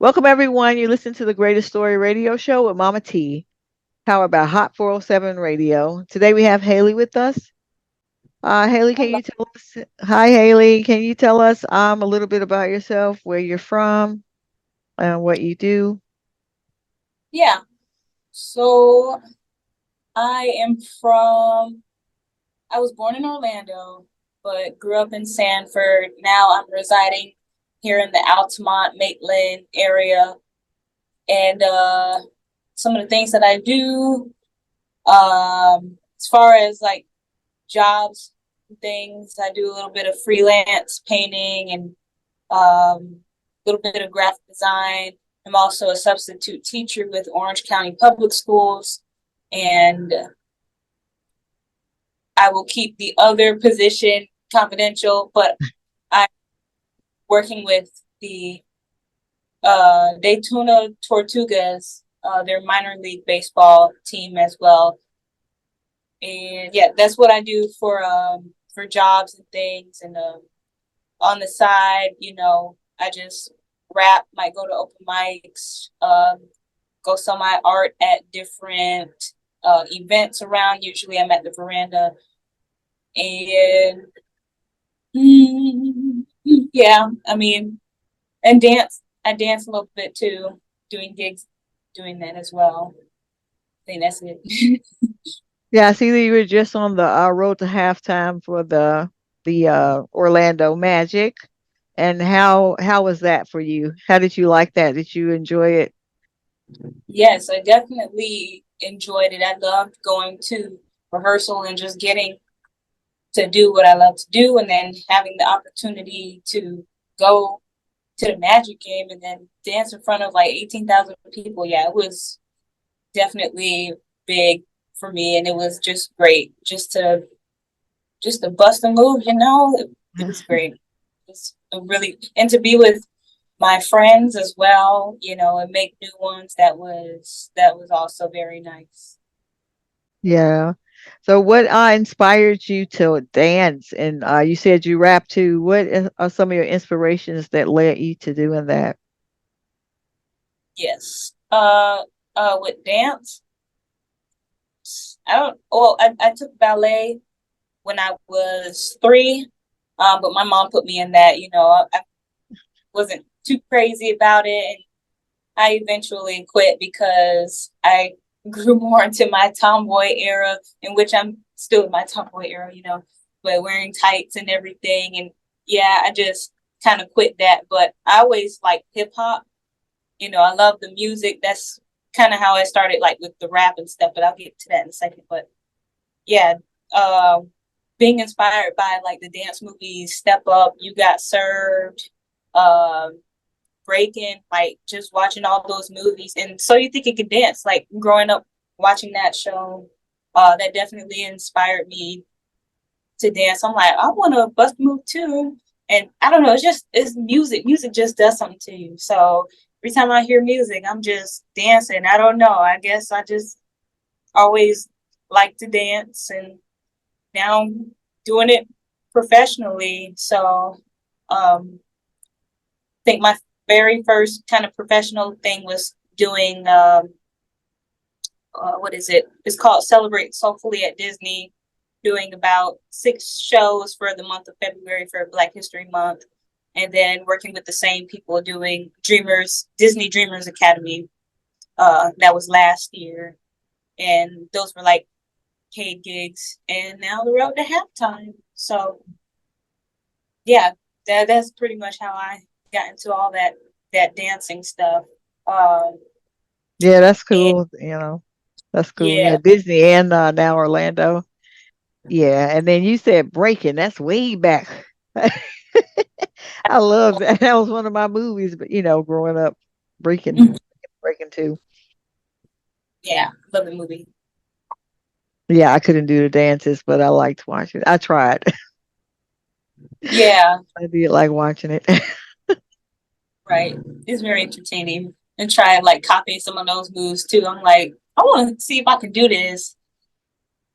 Welcome, everyone. You listen to the Greatest Story Radio Show with Momma T, powered by Hot 407 Radio. Today we have Haley with us. Haley, can Hello. you tell us? Hi, Haley. Can you tell us a little bit about yourself, where you're from, and what you do? Yeah. So I am from, I was born in Orlando, but grew up in Sanford. Now I'm residing here in the Altamont, Maitland area. And some of the things that I do, as far as like jobs and things, I do a little bit of freelance painting and a little bit of graphic design. I'm also a substitute teacher with Orange County Public Schools, and I will keep the other position confidential, but I'm working with the Daytona Tortugas, their minor league baseball team as well. And yeah, that's what I do for jobs and things. And on the side, I just rap, might go to open mics, go sell my art at different events around. Usually I'm at the veranda. And yeah, I mean, and dance. I dance a little bit too, doing gigs, doing that as well. I think that's it. Yeah, I see that you were just on the road to halftime for the Orlando Magic. And how was that for you? How did you like that? Did you enjoy it? Yes, I definitely enjoyed it. I loved going to rehearsal and just getting to do what I love to do, and then having the opportunity to go to the Magic game and then dance in front of like 18,000 people. Yeah, it was definitely big for me, and it was just great just to bust a move. It was great. It's really, and to be with my friends as well, and make new ones. That was also very nice. Yeah. So what inspired you to dance? And you said you rap too. Are some of your inspirations that led you to doing that? Yes. With dance, I don't. Well, I took ballet when I was 3, but my mom put me in that. I wasn't too crazy about it, and I eventually quit because I grew more into my tomboy era, in which I'm still in my tomboy era, but wearing tights and everything. And yeah, I just kind of quit that. But I always like hip hop. I love the music. That's kind of how I started, like with the rap and stuff. But I'll get to that in a second. But yeah, uh, being inspired by like the dance movies, Step Up, You Got Served, um, Breaking, like just watching all those movies. And So You Think You Can Dance, like growing up watching that show, that definitely inspired me to dance. I'm like, I want to bust move too. And I don't know, it's music. Music just does something to you. So every time I hear music, I'm just dancing. I don't know. I guess I just always like to dance, and now I'm doing it professionally. So I think my very first kind of professional thing was doing what is it? It's called Celebrate Soulfully at Disney, doing about 6 shows for the month of February for Black History Month, and then working with the same people doing Disney Dreamers Academy. That was last year, and those were like paid gigs. And now the road to halftime. So yeah, that's pretty much how I got into all that dancing stuff. Um, Yeah, that's and cool. That's cool. Yeah, yeah, Disney and now Orlando. Yeah, and then you said Breaking. That's way back. I love that. That was one of my movies, but growing up, Breaking, Breaking too. yeah, love the movie. Yeah, I couldn't do the dances, but I liked watching it. I tried. Yeah, I did like watching it. right. It's very entertaining. And try like copying some of those moves too. I'm like, I want to see if I can do this,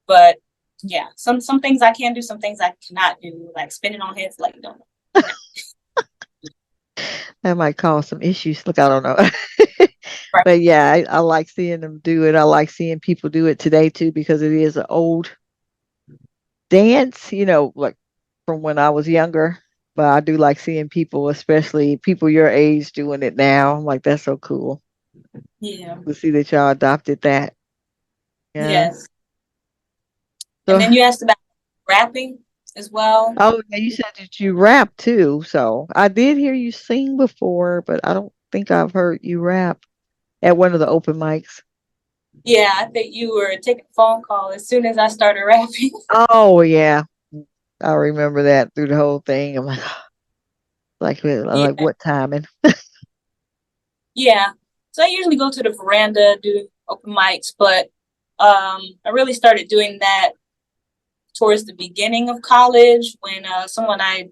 but yeah, some things I can do, some things I cannot do, like spinning on heads, like no, no. That might cause some issues. Look, I don't know. Right. But yeah, I like seeing them do it. I like seeing people do it today too because it is an old dance, like from when I was younger. But I do like seeing people, especially people your age, doing it now. I'm like, that's so cool Yeah. to see that y'all adopted that. Yeah. Yes. And So, then you asked about rapping as well. oh, yeah, you said that you rap too. So I did hear you sing before, but I don't think I've heard you rap at one of the open mics. Yeah, I think you were taking a phone call as soon as I started rapping. Oh, yeah. I remember that through the whole thing. I'm like, Yeah. what timing? Yeah. So I usually go to the veranda, do open mics, but I really started doing that towards the beginning of college when someone I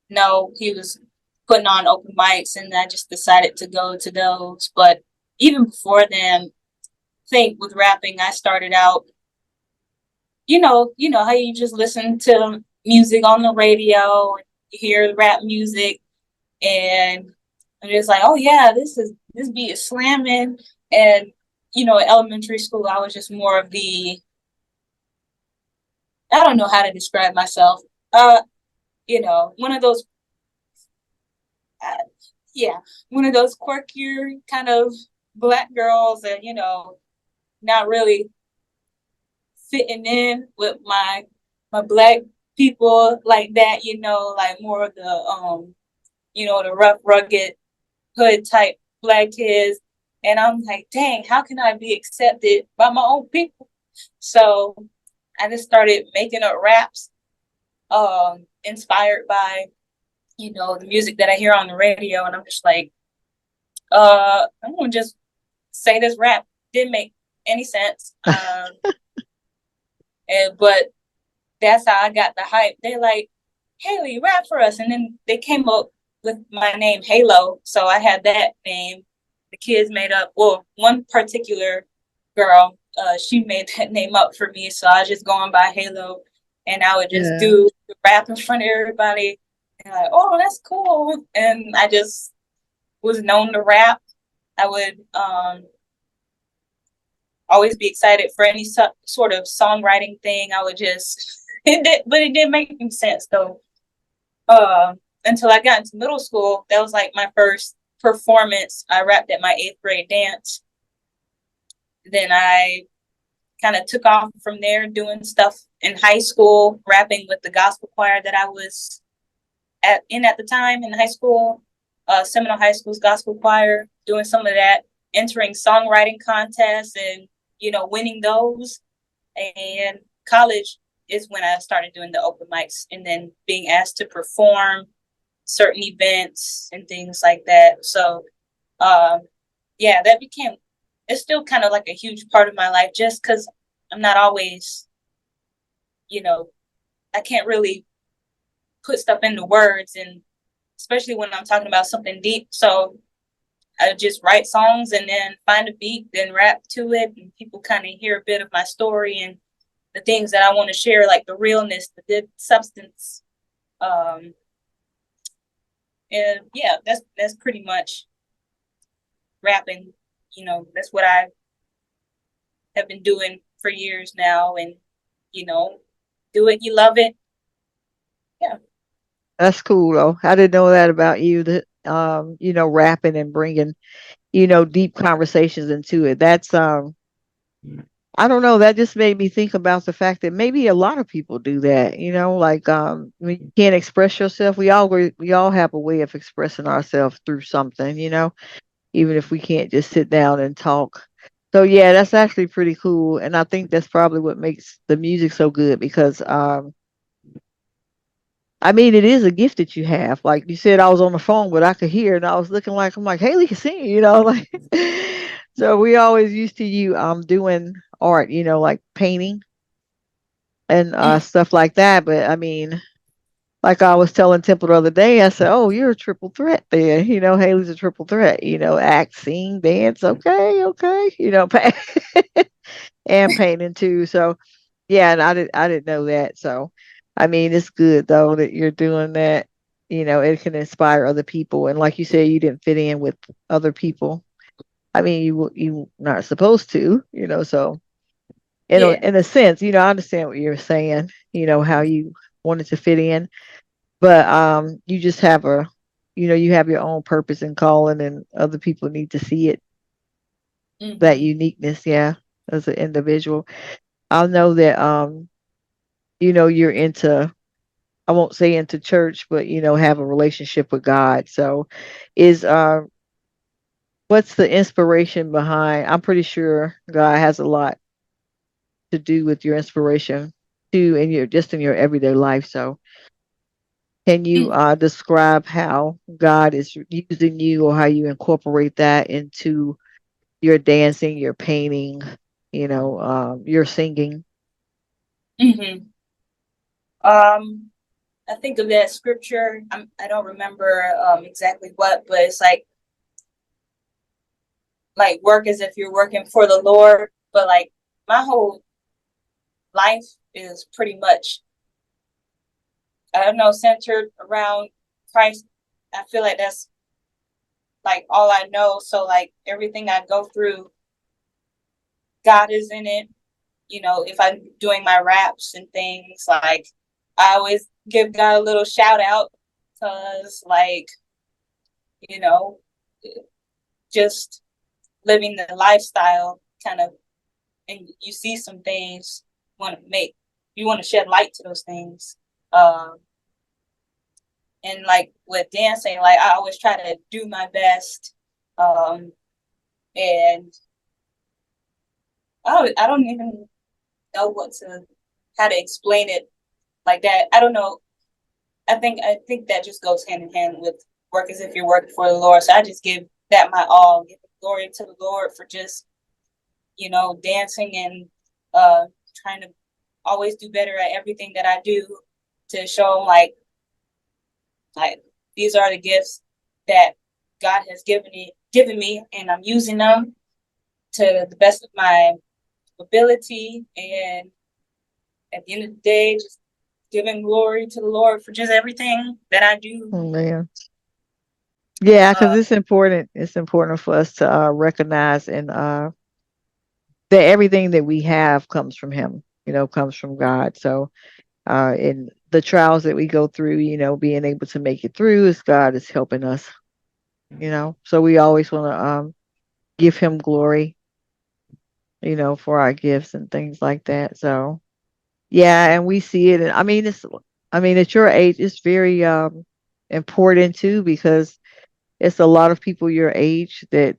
know he was putting on open mics, and I just decided to go to those. But even before then, I think with rapping, I started out, you know how you just listen to music on the radio and you hear rap music, and I'm just like, oh yeah, this beat is slamming. And in elementary school, I was just more of the, I don't know how to describe myself. One of those, uh, yeah, one of those quirkier kind of black girls, and not really fitting in with my black people like that. Like more of the the rough, rugged hood type black kids. And I'm like, dang, how can I be accepted by my own people? So I just started making up raps, inspired by, the music that I hear on the radio. And I'm just like, I'm gonna just say this rap. Didn't make any sense. But that's how I got the hype. They're like, Haley, rap for us. And then they came up with my name, Haylo. So I had that name. The kids made up, well, one particular girl, she made that name up for me. So I was just going by Haylo, and I would just Yeah. do the rap in front of everybody. And like, oh, that's cool. And I just was known to rap. I would always be excited for any sort of songwriting thing. I would just, but it didn't make any sense though. Uh, until I got into middle school, that was like my first performance. I rapped at my 8th grade dance. Then I kind of took off from there, doing stuff in high school, rapping with the gospel choir that I was at the time in high school, Seminole High School's gospel choir, doing some of that, entering songwriting contests and winning those. And college is when I started doing the open mics and then being asked to perform certain events and things like that. So, um, yeah, that became, it's still kind of like a huge part of my life just because I'm not always, you know, I can't really put stuff into words, and especially when I'm talking about something deep. So I just write songs and then find a beat, then rap to it, and people kind of hear a bit of my story and the things that I want to share, like the realness, the good substance. Um, and yeah, that's pretty much rapping. That's what I have been doing for years now, and you know, do it, you love it. Yeah. That's cool though. I didn't know that about you, that rapping and bringing, deep conversations into it. That's I don't know, that just made me think about the fact that maybe a lot of people do that, like when you can't express yourself, we all have a way of expressing ourselves through something, even if we can't just sit down and talk. So yeah, that's actually pretty cool. And I think that's probably what makes the music so good because I mean, it is a gift that you have. Like you said, I was on the phone, but I could hear, and I was looking like I'm like Haley can sing, like. So we always used to you doing art, like painting and Mm. stuff like that. But I mean, like I was telling Temple the other day, I said, "Oh, you're a triple threat there. Haley's a triple threat. Act, sing, dance. Okay, okay. And painting too. So yeah, and I didn't know that. So I mean, it's good though that you're doing that. it can inspire other people. And like you said, you didn't fit in with other people. I mean, you not supposed to, so Yeah. in a sense, I understand what you're saying, how you wanted to fit in, but you just have you have your own purpose and calling, and other people need to see it, that Hmm. uniqueness, yeah, as an individual. I know that you're into, I won't say into church, but have a relationship with God. So is what's the inspiration behind, I'm pretty sure God has a lot to do with your inspiration too, in your just in your everyday life. So can you describe how God is using you, or how you incorporate that into your dancing, your painting, your singing? Hmm. Um, I think of that scripture. I don't remember exactly what, but it's like work as if you're working for the Lord. But like my whole life is pretty much, I don't know, centered around Christ. I feel like that's like all I know. So like everything I go through, God is in it. If I'm doing my raps and things, like I always give God a little shout out because like, you know, just living the lifestyle kind of, and you see some things, you want to shed light to those things. Um, and like with dancing, like I always try to do my best. And I don't even know how to explain it like that. I don't know. I think that just goes hand in hand with work as if you're working for the Lord. So I just give that my all, give glory to the Lord for just dancing and trying to always do better at everything that I do to show them like these are the gifts that God has given me, and I'm using them to the best of my ability. And at the end of the day, just giving glory to the Lord for just everything that I do. Oh, man. Yeah, because Uh, it's important. It's important for us to recognize, and that everything that we have comes from Him. Comes from God. So, in the trials that we go through, being able to make it through is God is helping us. So we always want to give Him glory, for our gifts and things like that. So yeah, and we see it. And I mean, at your age, it's very important too, because it's a lot of people your age that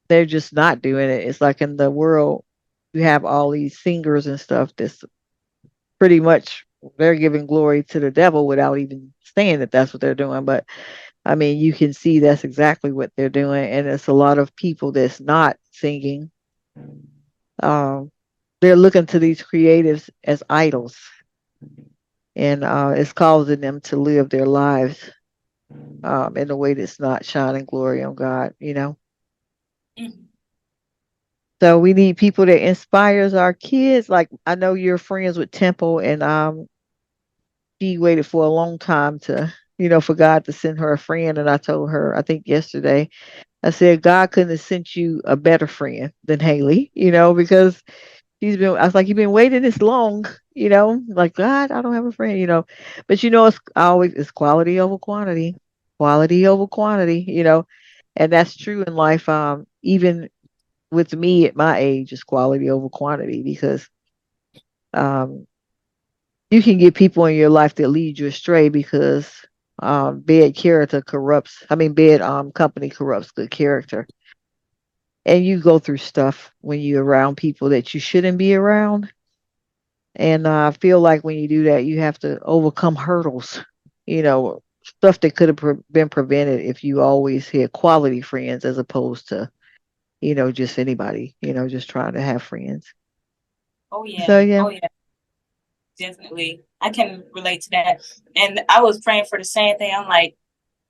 they're just not doing it. It's like in the world, you have all these singers and stuff that's pretty much, they're giving glory to the devil without even saying that that's what they're doing. But I mean, you can see that's exactly what they're doing, and it's a lot of people that's not singing. Um, they're looking to these creatives as idols, and it's causing them to live their lives in a way that's not shining glory on God. mm, So we need people that inspires our kids. Like, I know you're friends with Temple, and she waited for a long time to, for God to send her a friend. And I told her, I think yesterday, I said, God couldn't have sent you a better friend than Haley, because I was like, you've been waiting this long, like, God, I don't have a friend. But it's quality over quantity over quantity. And that's true in life. Even with me at my age, it's quality over quantity, because um, you can get people in your life that lead you astray, because bad character corrupts. I mean, bad company corrupts good character. And you go through stuff when you're around people that you shouldn't be around. And I feel like when you do that, you have to overcome hurdles, stuff that could have been prevented if you always had quality friends, as opposed to, just anybody, just trying to have friends. oh So, yeah, yeah. oh yeah, definitely. I can relate to that. And I was praying for the same thing. I'm like,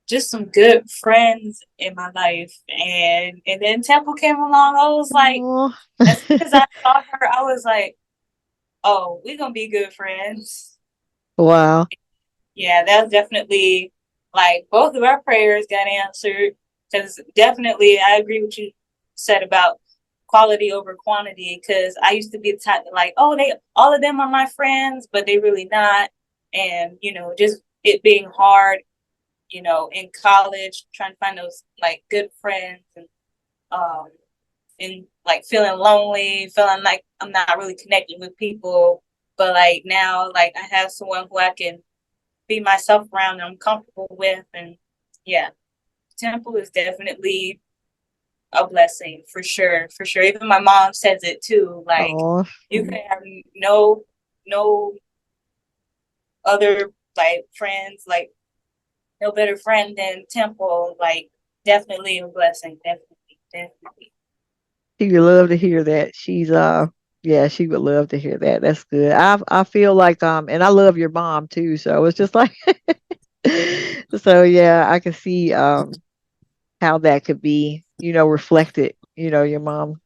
just some good friends in my life. And then Temple came along. I was like, Oh, as soon as I saw her, I was like, oh, we're gonna be good friends. wow. Yeah, that's definitely. like both of our prayers got answered. Because definitely, I agree with you said about quality over quantity. Because I used to be the type that like, oh, they all of them are my friends, but they really not. And just it being hard, in college, trying to find those like good friends um and like feeling lonely, feeling like I'm not really connecting with people. But like now, like I have someone who I can be myself around and I'm comfortable with. And yeah, temple is definitely a blessing for sure, for sure. Even my mom says it too. Like Oh, you can have no other like friends, like no better friend than temple. Like definitely a blessing, definitely, definitely. she would love to hear that. Yeah, she would love to hear that. That's good. I feel like and I love your mom too, so it's just like so yeah, I can see how that could be, reflected. Your mom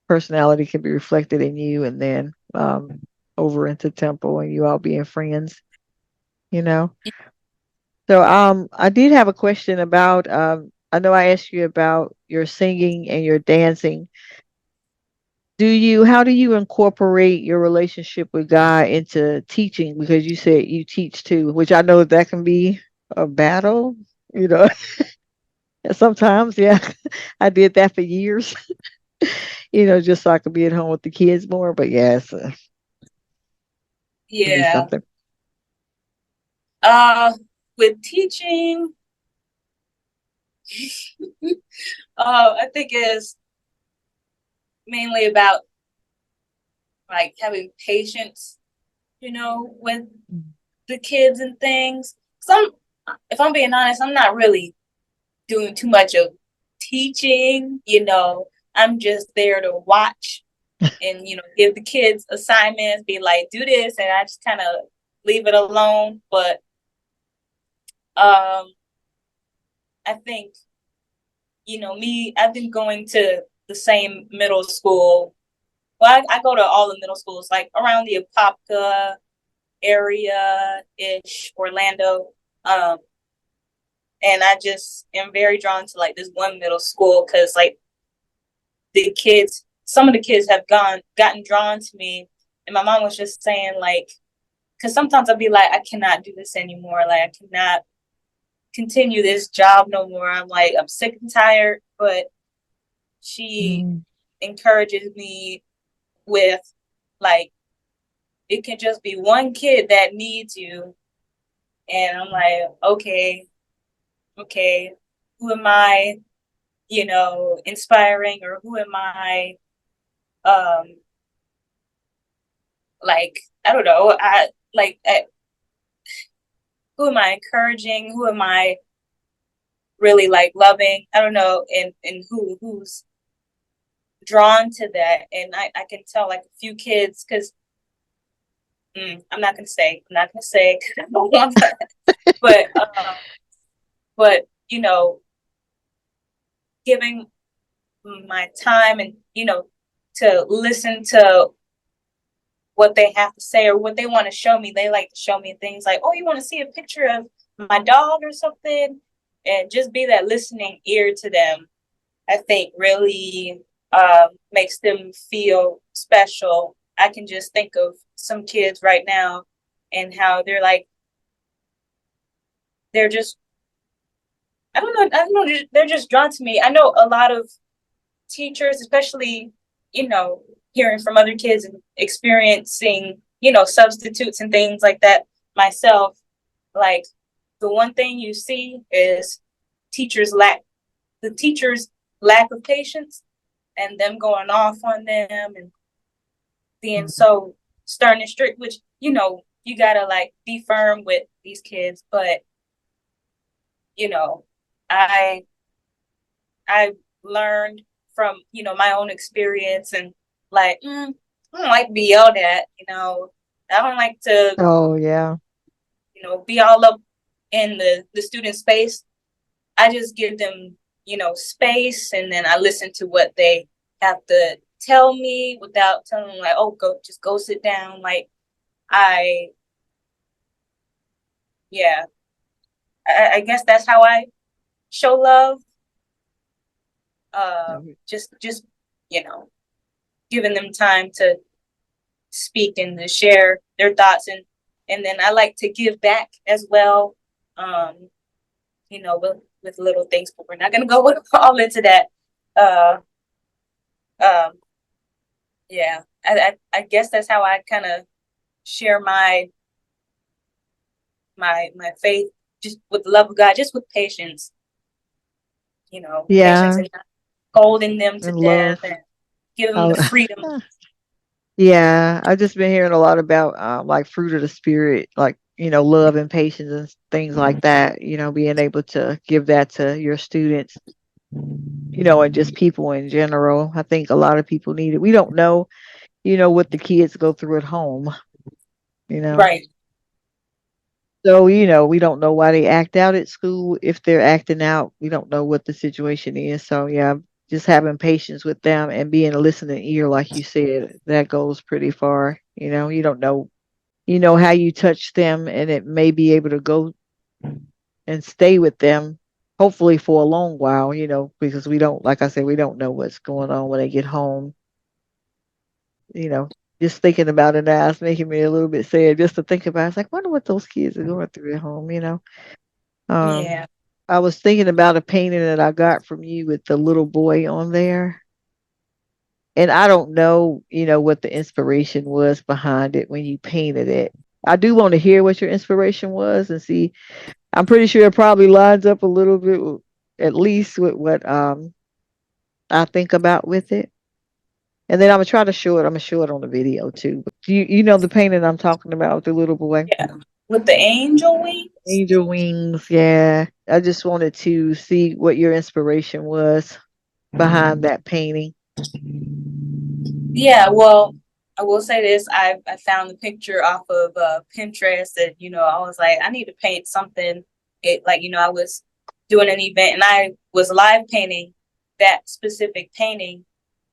personality can be reflected in you and then over into Temple and you all being friends, you know. So I did have a question about I know I asked you about your singing and your dancing. How do you incorporate your relationship with God into teaching? Because you said you teach too, which I know that can be a battle, you know. Sometimes, yeah. I did that for years, just so I could be at home with the kids more. But yes, it'd be Yeah. something. Uh, with teaching, I think it's mainly about like having patience, with the kids and things. Some, if I'm being honest, I'm not really doing too much of teaching. I'm just there to watch and give the kids assignments, be like, do this, and I just kind of leave it alone. But um, I think me, I've been going to the same middle school. Well, I go to all the middle schools, like around the Apopka area ish, Orlando. Um, and I just am very drawn to like this one middle school because like some of the kids have gotten drawn to me. And my mom was just saying like, because sometimes I'll be like, I cannot do this anymore. Like I cannot continue this job no more. I'm sick and tired. But she Mm. encourages me with like it can just be one kid that needs you. And I'm like, okay, who am I, inspiring, or who am I um like I don't know, who am I encouraging, who am I really like loving, I don't know, and who's drawn to that. And I can tell like a few kids because I'm not gonna say 'cause I don't want that. But giving my time and to listen to what they have to say or what they want to show me. They like to show me things like, oh, you want to see a picture of my dog or something, and just be that listening ear to them. I think really makes them feel special. I can just think of some kids right now and how they're like they're just I don't know, they're just drawn to me. I know a lot of teachers, especially, hearing from other kids and experiencing, substitutes and things like that myself, like the one thing you see is teachers lack the teachers lack of patience and them going off on them and being so stern and strict, which, you gotta like be firm with these kids. But, you know, I I learned from my own experience and like I don't like to be yelled at. I don't like to Oh, yeah. be all up in the student space. I just give them space, and then I listen to what they have to tell me without telling them like, oh, go sit down. Like I yeah I guess that's how I show love. Just you know, giving them time to speak and to share their thoughts, and then I like to give back as well. Um, with little things, but we're not gonna go all into that. Uh, um, yeah, I guess that's how I kind of share my faith, just with the love of God, just with patience. Patience Yeah, and not scolding them to and death, love. and give them the Oh, freedom. yeah. I just been hearing a lot about like fruit of the spirit, like love and patience and things like that. Being able to give that to your students, and just people in general. I think a lot of people need it. We don't know, what the kids go through at home. You know. Right. So, we don't know why they act out at school. If they're acting out, we don't know what the situation is. So, yeah, just having patience with them and being a listening ear, like you said, that goes pretty far. You don't know, how you touch them, and it may be able to go and stay with them, hopefully for a long while, because we don't, like I said, we don't know what's going on when they get home. You know, just thinking about it now, it's making me a little bit sad just to think about it. It's like, wonder what those kids are going through at home. Um, Yeah. I was thinking about a painting that I got from you with the little boy on there. And I don't know, what the inspiration was behind it when you painted it. I do want to hear what your inspiration was and see. I'm pretty sure it probably lines up a little bit, at least with what I think about with it. And then I'm gonna try to show it. I'm gonna show it on the video too. But you know the painting I'm talking about with the little boy? Yeah. With the angel wings. Angel wings, yeah. I just wanted to see what your inspiration was behind that painting. Yeah, well, I will say this. I found the picture off of Pinterest, and I was like, I need to paint something. It like I was doing an event, and I was live painting that specific painting.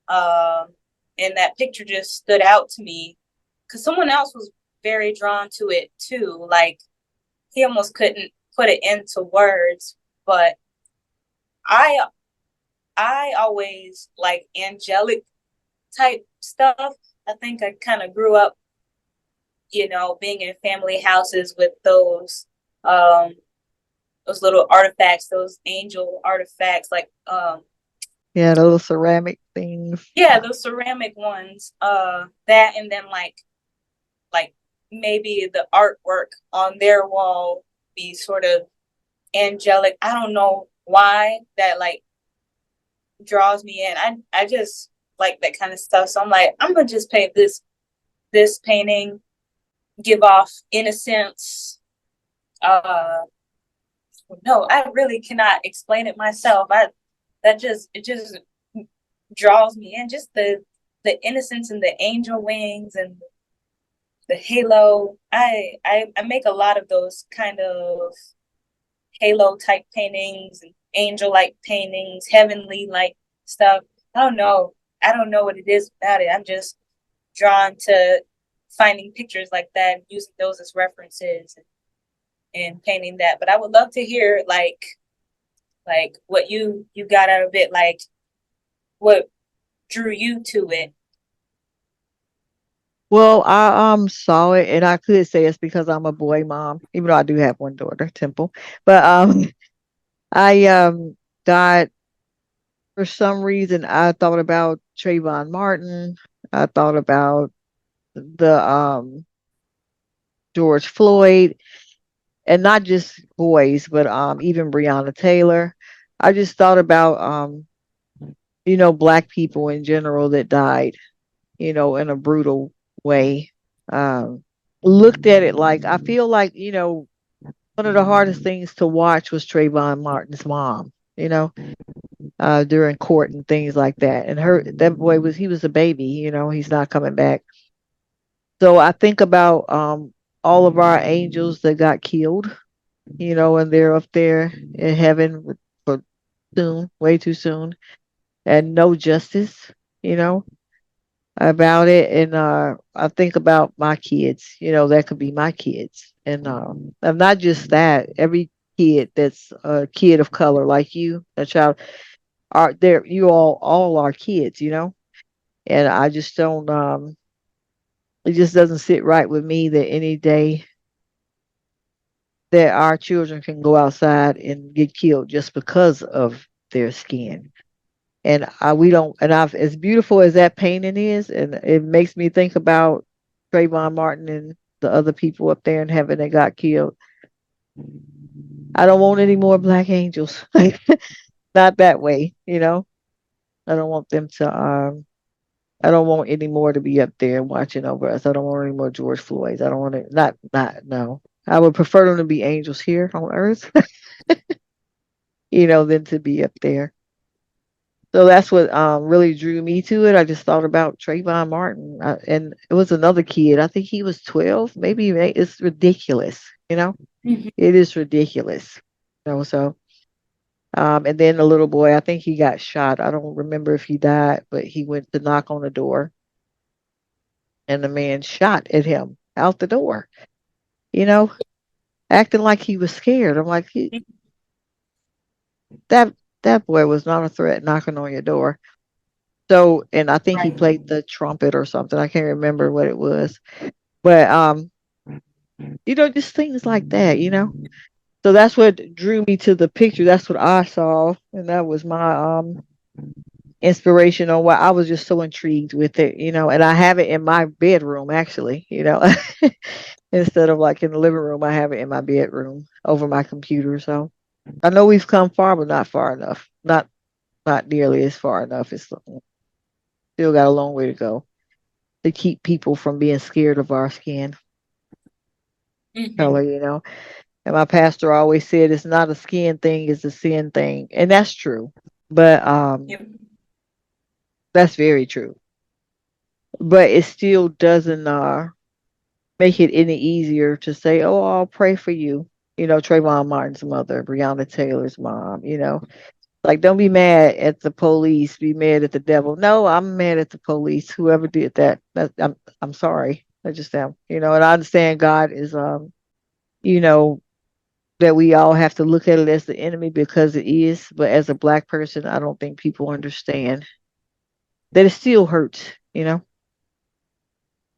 Um, and that picture just stood out to me because someone else was very drawn to it too. Like, he almost couldn't put it into words, but I I always like angelic type stuff. I think I kind of grew up, being in family houses with those little artifacts, those angel artifacts, like Yeah, the little ceramic things. yeah, those ceramic ones. That, and then like maybe the artwork on their wall be sort of angelic. I don't know why that like draws me in. I just like that kind of stuff. So I'm like, I'm gonna just paint this painting, give off innocence. Uh, no, I really cannot explain it myself. It just draws me in. Just the innocence and the angel wings and the halo. I make a lot of those kind of halo type paintings and angel like paintings, heavenly like stuff. I don't know. I don't know what it is about it. I'm just drawn to finding pictures like that, using those as references, and painting that. But I would love to hear like what you got out of it, like what drew you to it. Well, I saw it and I could say it's because I'm a boy mom, even though I do have one daughter, Temple. But I got for some reason I thought about Trayvon Martin. I thought about the George Floyd, and not just boys, but even Breonna Taylor. I just thought about black people in general that died, in a brutal way. Um, Looked at it like I feel like, one of the hardest things to watch was Trayvon Martin's mom, during court and things like that. And that boy he was a baby, he's not coming back. So I think about all of our angels that got killed, and they're up there in heaven for soon, way too soon, and no justice, you know, about it. And I think about my kids, that could be my kids. And not just that, kid that's a kid of color like you, a child are there. You all are kids, you know. And I just don't. It just doesn't sit right with me that any day that our children can go outside and get killed just because of their skin. And we don't. And I've as beautiful as that painting is, and it makes me think about Trayvon Martin and the other people up there in heaven that got killed. I don't want any more black angels. Not that way, you know. I don't want them to. I don't want any more to be up there watching over us. I don't want any more George Floyds. I don't want it. Not. No. I would prefer them to be angels here on earth, than to be up there. So that's what really drew me to it. I just thought about Trayvon Martin, and it was another kid. I think he was 12, maybe even 8. It's ridiculous, you know. Mhm. It is ridiculous, So, and then the little boy, I think he got shot. I don't remember if he died, but he went to knock on the door, and the man shot at him out the door. You know, acting like he was scared. I'm like, that that boy was not a threat knocking on your door. So, and I think he Right. played the trumpet or something. I can't remember what it was. But just things like that, So that's what drew me to the picture. That's what I saw, and that was my inspiration on why I was just so intrigued with it, and I have it in my bedroom actually, instead of like in the living room, I have it in my bedroom over my computer. So I know we've come far, but not far enough. Not nearly as far enough. It's still got a long way to go to keep people from being scared of our skin Hmm. color, And my pastor always said it's not a skin thing, it's a sin thing. And that's true. But Yep. that's very true. But it still doesn't make it any easier to say, "Oh, I'll pray for you." Trayvon Martin's mother, Breonna Taylor's mom, Like, don't be mad at the police, be mad at the devil. No, I'm mad at the police. Whoever did that. I'm sorry. I just am. And I understand God is you know, that we all have to look at it as the enemy because it is, but as a black person, I don't think people understand that it still hurts,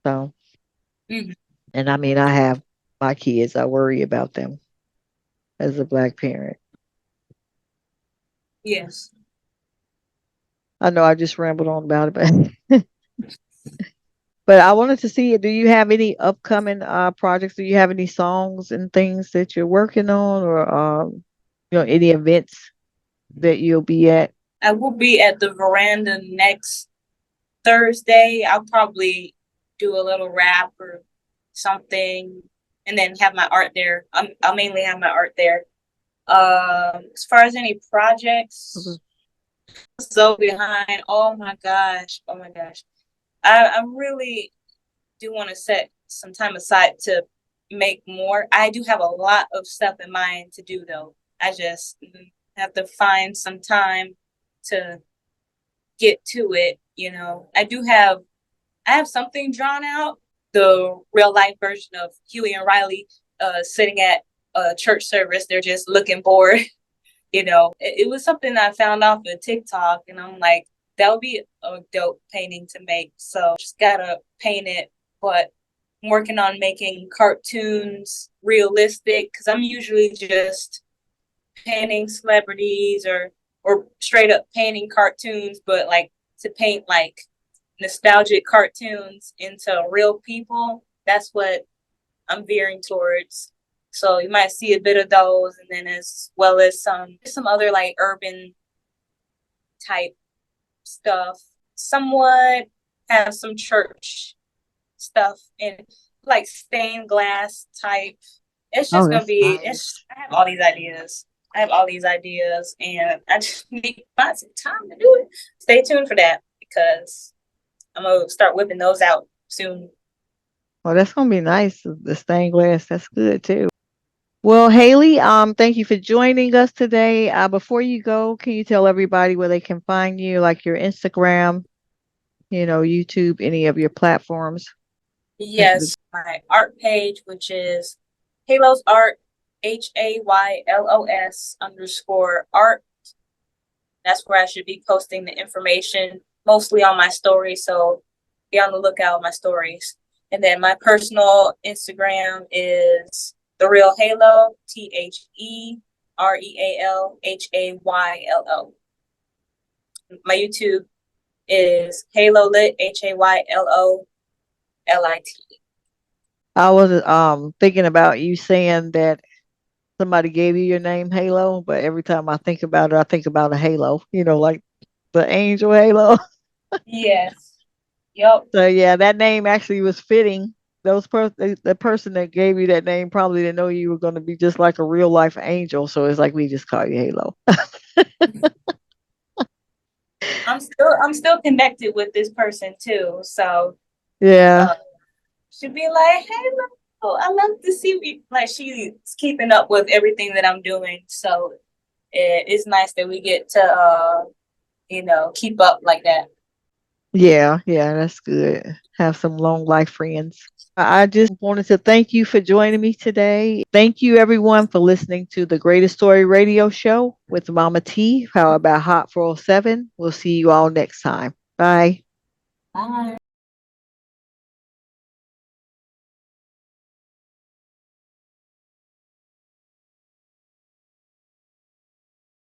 So, Hmm. and I mean, I have my kids, I worry about them as a black parent. Yes. I know I just rambled on about it, but but I wanted to see, do you have any upcoming projects? Do you have any songs and things that you're working on, or any events that you'll be at? I will be at the veranda next Thursday. I'll probably do a little rap or something, and then have my art there. I'll mainly have my art there. As far as any projects, so behind. Oh my gosh. Oh my gosh. I really do want to set some time aside to make more. I do have a lot of stuff in mind to do though. I just have to find some time to get to it. I have something drawn out, the real life version of Huey and Riley sitting at a church service. They're just looking bored. It was something I found off of TikTok, and I'm like, that would be a dope painting to make. So just gotta paint it, but I'm working on making cartoons realistic because I'm usually just painting celebrities or straight up painting cartoons, but like to paint like nostalgic cartoons into real people, that's what I'm veering towards. So you might see a bit of those, and then as well as some other like urban type stuff. Somewhat have some church stuff and like stained glass type. It's Oh, just gonna that's be. nice. It's. I have all these ideas. I have all these ideas, and I just need to find some time to do it. Stay tuned for that because I'm gonna start whipping those out soon. Well, that's gonna be nice. The stained glass, that's good too. Well, Haley, thank you for joining us today. Before you go, can you tell everybody where they can find you, like your Instagram, YouTube, any of your platforms? Yes, my art page, which is Haylo's Art HAYLOS_art. That's where I should be posting the information, mostly on my stories. So be on the lookout on my stories. And then my personal Instagram is the real Haylo, TheRealHaylo. My YouTube is Haylo Lit, HAYLOLIT. I was thinking about you saying that somebody gave you your name Halo, but every time I think about it, I think about a halo, like the angel halo. Yes. Yep. So yeah, that name actually was fitting. The person that gave you that name probably didn't know you were going to be just like a real life angel. So it's like we just call you Halo. I'm still connected with this person too. So Yeah, uh should be like, hey, look, I love to see me. Like she's keeping up with everything that I'm doing. So it's nice that we get to keep up like that. yeah, yeah. That's good. Have some long life friends. I just wanted to thank you for joining me today. Thank you, everyone, for listening to the Greatest Story Radio Show with Momma T. How about Hot 407? We'll see you all next time. Bye. Bye.